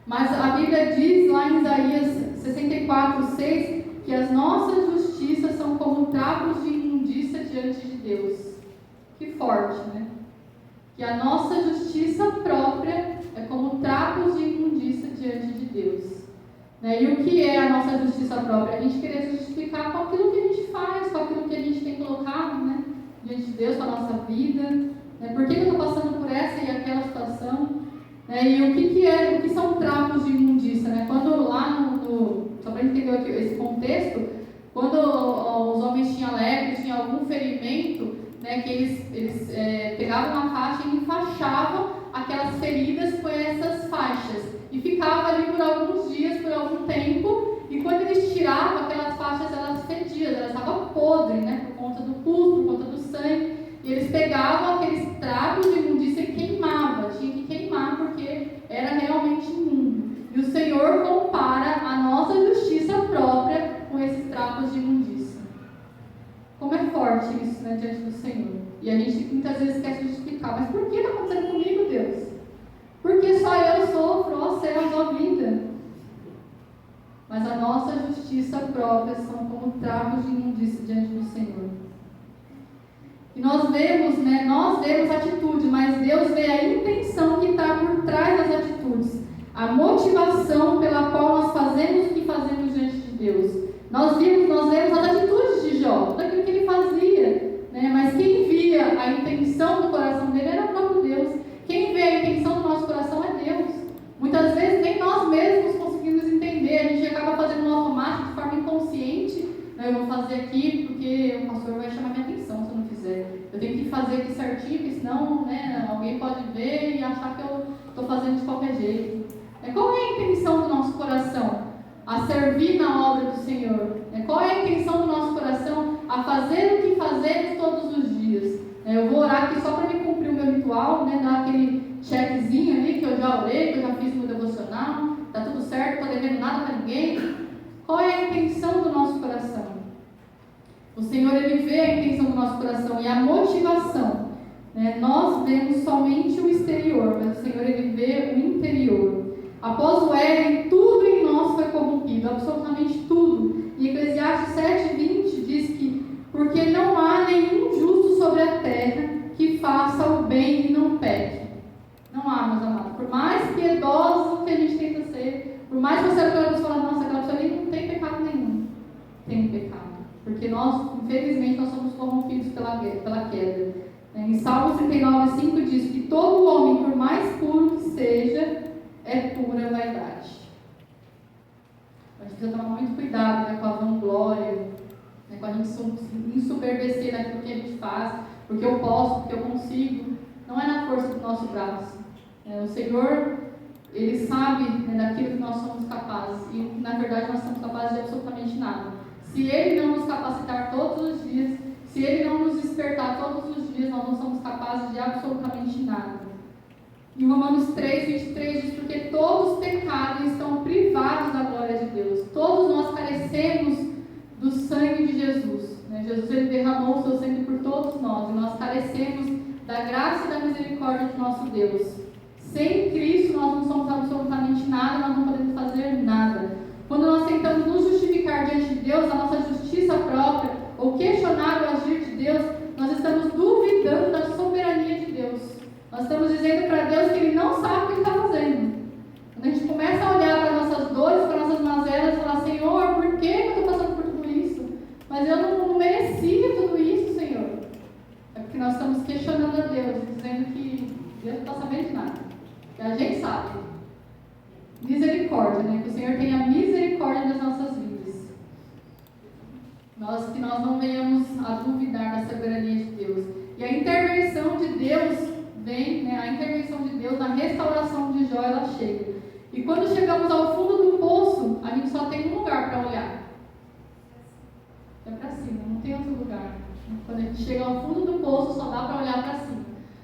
Mas a Bíblia diz lá em Isaías 64:6 que as nossas justiças são como trapos de imundícia diante de Deus. Que forte, Que a nossa justiça própria é como trapos de imundícia diante de Deus. E o que é a nossa justiça própria? A gente querer se justificar com aquilo que a gente faz, com aquilo que a gente tem colocado, diante de Deus, com a nossa vida. Por que eu estou passando por essa e aquela situação? E o que são trapos de imundícia? Quando lá só para entender esse contexto, quando os homens tinham lepra, tinham algum ferimento, que eles pegavam uma faixa e enfaixavam aquelas feridas com essas faixas. E ficava ali por alguns dias, por algum tempo, e quando eles tiravam aquelas faixas, elas fediam, elas estavam podres, por conta do pus, por conta do sangue. E eles pegavam aqueles trapos de imundícia e queimavam, tinha que queimar porque era realmente imundo. E o Senhor compara a nossa justiça própria com esses trapos de imundícia. Como é forte isso, diante do Senhor. E a gente muitas vezes quer se justificar: mas por que está acontecendo comigo, Deus? Porque só eu sofro, ó céus, ó vida. Mas a nossa justiça própria são como trapos de imundícia diante do Senhor. E nós vemos atitude, mas Deus vê a intenção que está por trás das atitudes, a motivação pela qual nós fazemos o que fazemos diante de Deus. Nós vemos as atitudes de Jó, daquilo que ele fazia, mas quem via a intenção do coração dele era o próprio Deus. Quem vê a intenção do nosso coração é Deus. Muitas vezes nem nós mesmos conseguimos entender, a gente acaba fazendo no automático, de forma inconsciente. Eu vou fazer aqui porque o pastor vai chamar minha atenção se eu não fizer. Eu tenho que fazer aqui certinho, porque senão alguém pode ver e achar que eu estou fazendo de qualquer jeito. Qual é a intenção do nosso coração? A servir na obra do Senhor. Qual é a intenção do nosso coração? A fazer o que fazemos todos os dias. Eu vou orar aqui só para me cumprir o meu ritual, dar aquele checkzinho ali, que eu já orei, que eu já fiz meu devocional, está tudo certo, não estou devendo nada para ninguém. Qual é a intenção do nosso coração? O Senhor, Ele vê a intenção do nosso coração e a motivação. Né? Nós vemos somente o exterior, mas o Senhor, Ele vê o interior. Após o Éden, tudo em nós foi corrompido, absolutamente tudo. E Eclesiastes 7:20 diz que porque não há nenhum justo sobre a terra que faça o bem e não peque. Não há, meus amados. Por mais piedoso que a gente tenta ser, por mais que você olhe para a pessoa e fale, nossa, aquela pessoa ali não tem pecado nenhum. Tem pecado. Porque nós, infelizmente, nós somos corrompidos pela queda. Em Salmos 39:5 diz que todo homem, por mais puro que seja, é pura vaidade. A gente precisa tomar muito cuidado, né, com a vanglória, né, com a gente ensoberbecer naquilo que a gente faz, porque eu posso, porque eu consigo. Não é na força do nosso braço. O Senhor, Ele sabe, né, daquilo que nós somos capazes. E, na verdade, nós somos capazes de absolutamente nada. Se Ele não nos capacitar todos os dias, se Ele não nos despertar todos os dias, nós não somos capazes de absolutamente nada. Em Romanos 3:23 diz, porque todos pecaram e estão privados da glória de Deus. Todos nós carecemos do sangue de Jesus. Né? Jesus, Ele derramou o seu sangue por todos nós. E nós carecemos da graça e da misericórdia do nosso Deus. Sem Cristo nós não somos absolutamente nada, nós não podemos fazer nada. Quando nós tentamos nos justificar diante de Deus, a nossa justiça própria, ou questionar o agir de Deus, nós estamos duvidando da soberania de Deus. Nós estamos dizendo para Deus que Ele não sabe o que Ele está fazendo. Quando a gente começa a olhar para nossas dores, para nossas mazelas, e falar, Senhor, por que eu estou passando por tudo isso? Mas eu não merecia tudo isso, Senhor. É porque nós estamos questionando a Deus, dizendo que Deus não está sabendo de nada. E a gente sabe. Misericórdia, né? Que o Senhor tenha misericórdia das nossas vidas. Que nós não venhamos a duvidar da soberania de Deus. E a intervenção de Deus vem, né? A intervenção de Deus na restauração de Jó, ela chega. E quando chegamos ao fundo do poço, a gente só tem um lugar para olhar. É para cima, não tem outro lugar. Quando a gente chega ao fundo do poço, só dá para olhar para cima.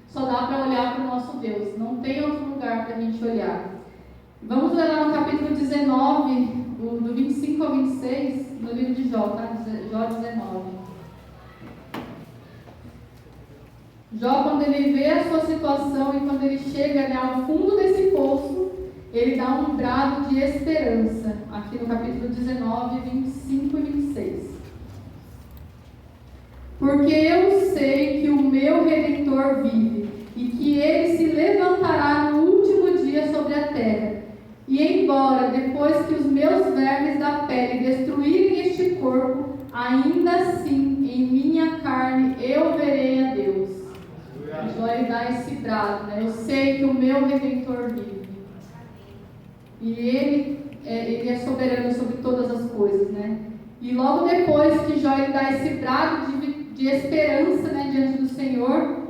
Só dá para olhar para o nosso Deus. Não tem outro lugar para a gente olhar. Vamos ler lá no capítulo 19, do 25 ao 26, no livro de Jó, tá? Jó 19. Jó, quando ele vê a sua situação e quando ele chega, né, ao fundo desse poço, ele dá um brado de esperança. Aqui no capítulo 19, 25 e 26. Porque eu sei que o meu Redentor vive e que ele se levantará no último dia sobre a terra. E embora, depois que os meus vermes da pele destruírem este corpo, ainda assim, em minha carne, eu verei a Deus. Jó, ele dá esse brado, né? Eu sei que o meu Redentor vive. E ele é soberano sobre todas as coisas, né? E logo depois que Jó ele dá esse brado de esperança, né, diante do Senhor,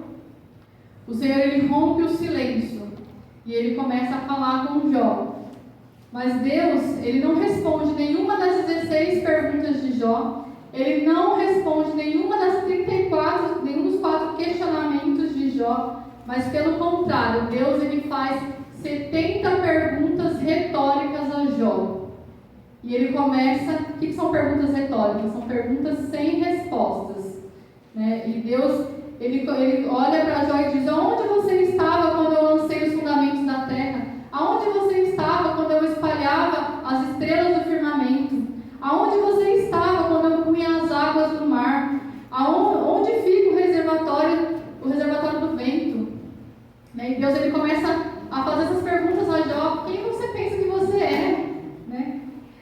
o Senhor ele rompe o silêncio e ele começa a falar com Jó. Mas Deus, ele não responde nenhuma das 16 perguntas de Jó, ele não responde nenhuma das 34, nenhum dos 4 questionamentos de Jó, mas pelo contrário, Deus ele faz 70 perguntas retóricas a Jó. E ele começa, o que são perguntas retóricas? São perguntas sem respostas. Né? E Deus, ele olha para Jó e diz, aonde você estava quando eu lancei os fundamentos da terra? Aonde você estava quando eu espalhava as estrelas do firmamento? Aonde você estava quando eu punha as águas do mar? Onde fica o reservatório do vento? Né? E Deus ele começa a fazer essas perguntas a Jó. Quem você pensa que você é? Né?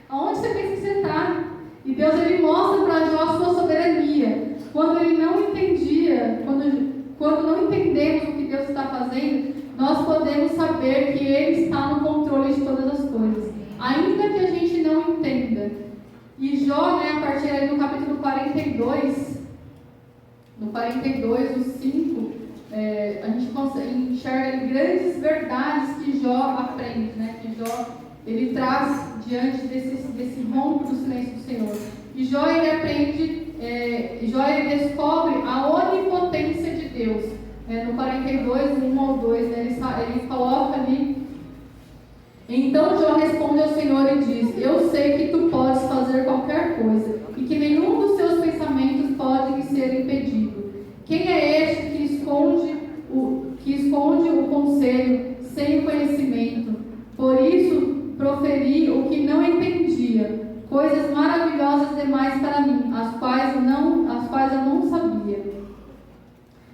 Aonde você pensa que você está? E Deus ele mostra para Jó a sua soberania. Quando ele não entendia, quando não entendemos o que Deus está fazendo, nós podemos saber que Ele está no controle de todas as coisas, ainda que a gente não entenda. E Jó, né, a partir aí do capítulo 42, no 42, no 5, a gente enxerga grandes verdades que Jó aprende, né, que Jó ele traz diante desse rombo do silêncio do Senhor. E Jó ele aprende, Jó ele descobre a onipotência de Deus. No 42, 1 ao 2, né, ele coloca ali: então Jó responde ao Senhor e diz: eu sei que tu podes fazer qualquer coisa, e que nenhum dos teus pensamentos pode ser impedido. Quem é este que esconde o conselho sem o conhecimento? Por isso proferi o que não entendia, coisas maravilhosas demais para mim, as quais eu não sabia.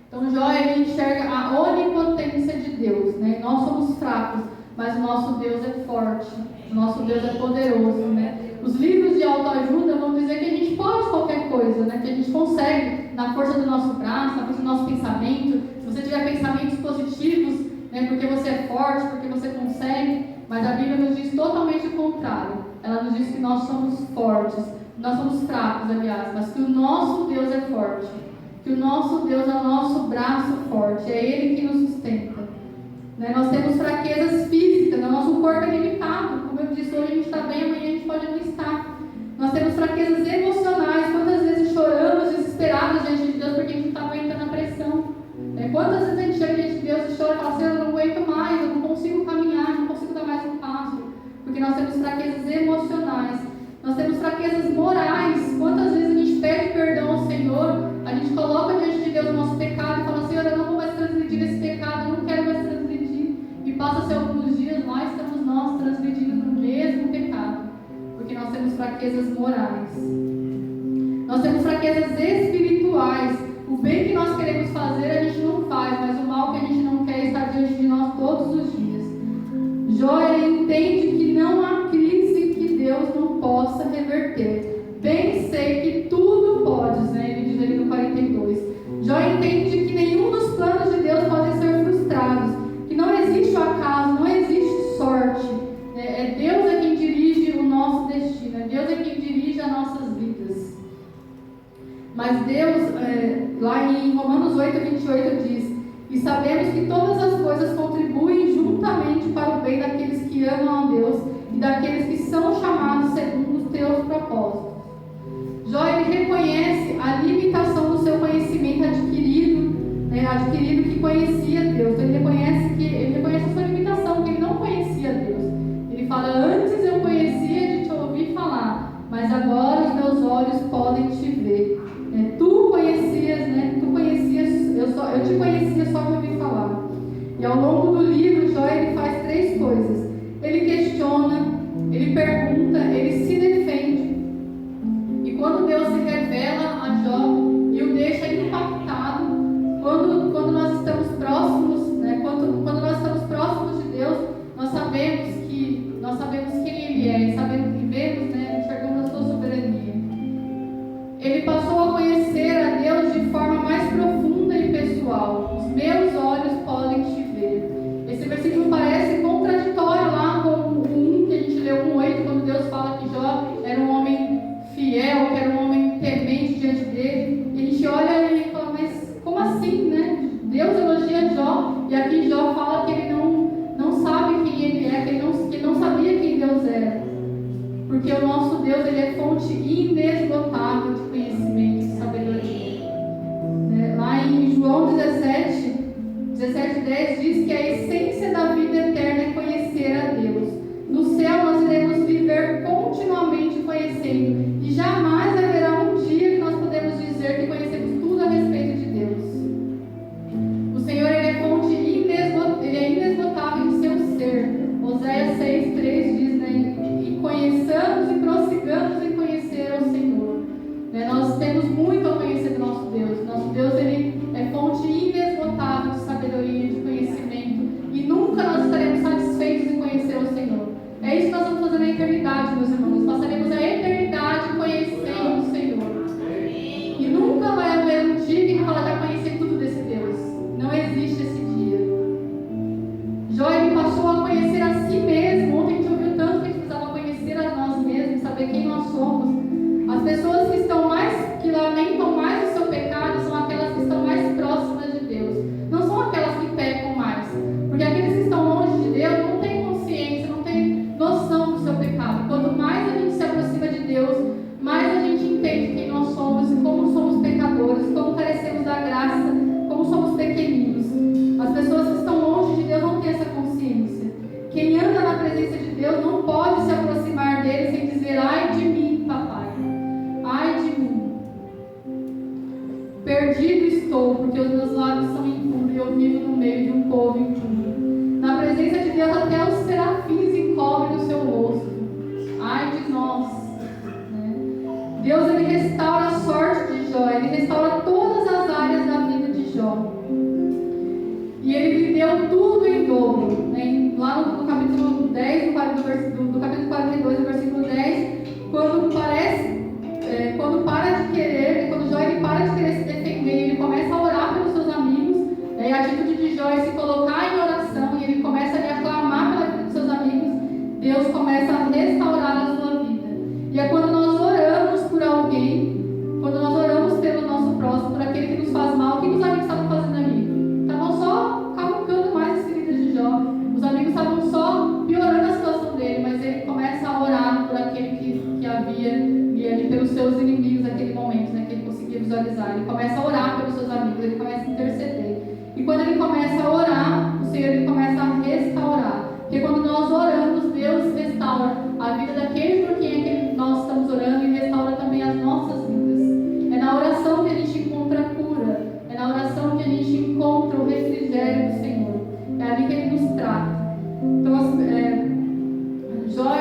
Então Jó, ele enxerga a onipotência de Deus, né? Nós somos fracos, mas o nosso Deus é forte, o nosso Deus é poderoso, né? Os livros de autoajuda vão dizer que a gente pode qualquer coisa, né? Que a gente consegue, na força do nosso braço, na força do nosso pensamento. Se você tiver pensamentos positivos, né? Porque você é forte, porque você consegue. Mas a Bíblia nos diz totalmente o contrário. Ela nos diz que nós somos fortes, nós somos fracos, aliás, mas que o nosso Deus é forte, que o nosso Deus é o nosso braço forte, é Ele que nos sustenta. Nós temos fraquezas físicas, o nosso corpo é limitado. Como eu disse, hoje a gente está bem, amanhã a gente pode não estar. Nós temos fraquezas emocionais. Quantas vezes choramos desesperados diante de Deus porque a gente não está aguentando a pressão? Quantas vezes a gente chega diante de Deus e chora e fala assim: eu não aguento mais, eu não consigo caminhar, não consigo dar mais um passo. Porque nós temos fraquezas emocionais. Nós temos fraquezas morais. Quantas vezes a gente pede perdão ao Senhor, a gente coloca diante de Deus o nosso pecado e fala: Senhor, eu não vou mais transgredir esse pecado, eu não quero mais transgredir. E passa-se alguns dias, lá estamos nós transgredindo no mesmo pecado, porque nós temos fraquezas morais. Nós temos fraquezas espirituais. O bem que nós queremos fazer a gente não faz, mas o mal que a gente não quer está diante de nós todos os dias. Jó, ele entende que não há crise que Deus não possa reverter. Bem sei que tudo podes, né? Ele diz ali no 42. Jó entende que nenhum dos planos de Deus podem ser frustrados, que não existe o acaso, não existe sorte. Deus é quem dirige o nosso destino, Deus é quem dirige as nossas vidas. Mas Deus, lá em Romanos 8:28 diz: e sabemos que todas as coisas contribuem juntamente para o bem daqueles que amam a Deus e daqueles que são chamados segundo os teus propósitos. Jó, ele reconhece a limitação do seu conhecimento adquirido que conhecia Deus. Ele reconhece a sua limitação, que ele não conhecia Deus. Ele fala: antes eu conhecia de te ouvir falar, mas agora os meus olhos podem te ver. Tu conhecias, eu te conhecia só de ouvir falar. E ao longo do livro, Jó, ele faz 3 coisas. Ele questiona, ele pergunta, ele se defende. E quando Deus se revela a Jó e o deixa impactado, quando nós estamos próximos, quando nós estamos próximos de Deus, nós sabemos quem Ele é, e vemos, enxergamos a sua soberania. Ele passou a conhecer a Deus de forma mais profunda e pessoal. Os meus olhos podem te ver. Esse versículo parece contraditório lá com o 1 que a gente leu, 1:8, quando Deus fala que Jó era um homem fiel, que era um homem temente diante dele. E a gente olha e fala: mas como assim, né? Deus elogia Jó, e aqui Jó fala que ele não sabe quem ele é, que ele não sabia quem Deus era. Porque o nosso Deus, ele é fonte inesgotável de conhecimento e sabedoria. Lá em João 17:10 diz que a essência da vida eterna é conhecer a Deus. No céu nós iremos viver continuamente conhecendo, e jamais haverá um dia que nós podemos dizer que conhecemos tudo a respeito de Deus. O Senhor, ele é fonte inesgotável em seu ser. Oséias 6:3 diz, e conheçamos e prossigamos em conhecer ao Senhor. Nós temos muito a conhecer do nosso Deus. Nosso Deus, ele é fonte inesgotável de sabedoria, de conhecimento, e nunca nós estaremos satisfeitos em conhecer o Senhor. É isso que nós vamos fazer na eternidade, meus irmãos. Nós passaremos a eternidade conhecendo o Senhor. E nunca vai haver um dia que fala: já conheci tudo desse Deus. Não existe esse dia. Jó, ele passou a conhecer a si mesmo. Ontem a gente ouviu tanto que a gente precisava conhecer a nós mesmos, saber quem nós somos. As pessoas que lamentam mais o seu pecado são aquelas que estão presença de Deus não pode se aproximar dele sem dizer: ai de mim, papai, ai de mim. Perdido estou, porque os meus lábios são impuros e eu vivo no meio de um povo impuro. Na presença de Deus até os serafins encobrem o seu rosto. Ai de nós, né? Deus, ele restaura a sorte de Jó, ele restaura todas as áreas da vida de Jó. E ele lhe deu tudo em dobro, né? Lá no capítulo 10, do capítulo 42, no versículo 10, quando para de querer, quando Jó ele para de querer se defender, ele começa a orar pelos seus amigos, né? E a atitude de Jó é se colocar em oração, e ele começa a aclamar pela vida dos seus amigos. Deus começa a restaurar a sua vida. E é quando nós oramos por alguém, quando nós oramos pelo nosso próximo, por aquele que nos faz mal, o que os amigos estavam fazendo ali? Estavam só cavucando mais as feridas de Jó. Os amigos estavam só piorando a situação dele, mas ele começa a orar por aquele que havia ali, pelos seus inimigos naquele momento, né, que ele conseguia visualizar. Ele começa a orar pelos seus amigos, ele começa a interceder. E quando ele começa a orar, o Senhor ele começa a restaurar. Porque quando nós oramos, Deus restaura a vida daquele por quem nós estamos orando e restaura também as nossas vidas. É na oração que a gente encontra a cura. É na oração que a gente encontra o refrigério do Senhor. É ali que Ele nos trata. Então, Jó,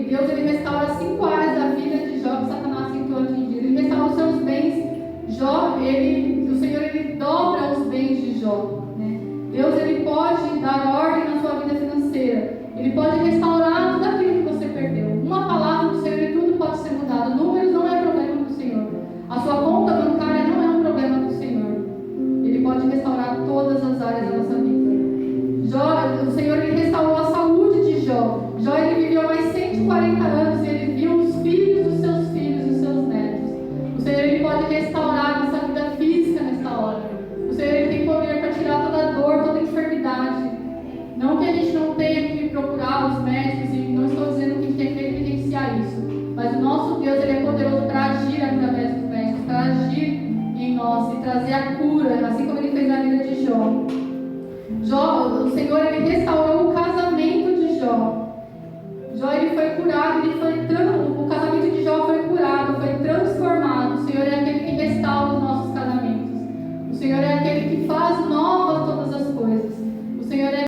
Deus ele restaura 5 áreas da vida de Jó que Satanás tentou atingir. Ele restaura os seus bens. Jó, o Senhor ele dobra os bens de Jó, né? Deus ele pode dar ordem na sua vida financeira. Ele pode restaurar tudo aquilo que você perdeu. Uma palavra do Senhor e tudo pode ser mudado. Números não é problema do Senhor. A sua conta bancária não é um problema do Senhor. Ele pode restaurar todas as áreas da nossa vida. O Senhor ele restaurou a saúde de Jó. Jó ele viveu mais 140 anos e ele viu os filhos dos seus filhos e os seus netos. O Senhor ele pode restaurar a nossa vida física nesta hora. O Senhor ele tem poder para tirar toda a dor, toda a enfermidade. Não que a gente não tenha que procurar os médicos, e não estou dizendo que a gente tem que negligenciar isso, mas o nosso Deus ele é poderoso para agir através dos médicos, para agir em nós e trazer a cura, assim como ele fez na vida de Jó. O Senhor ele restaurou o casamento de Jó. Jó ele foi curado, ele foi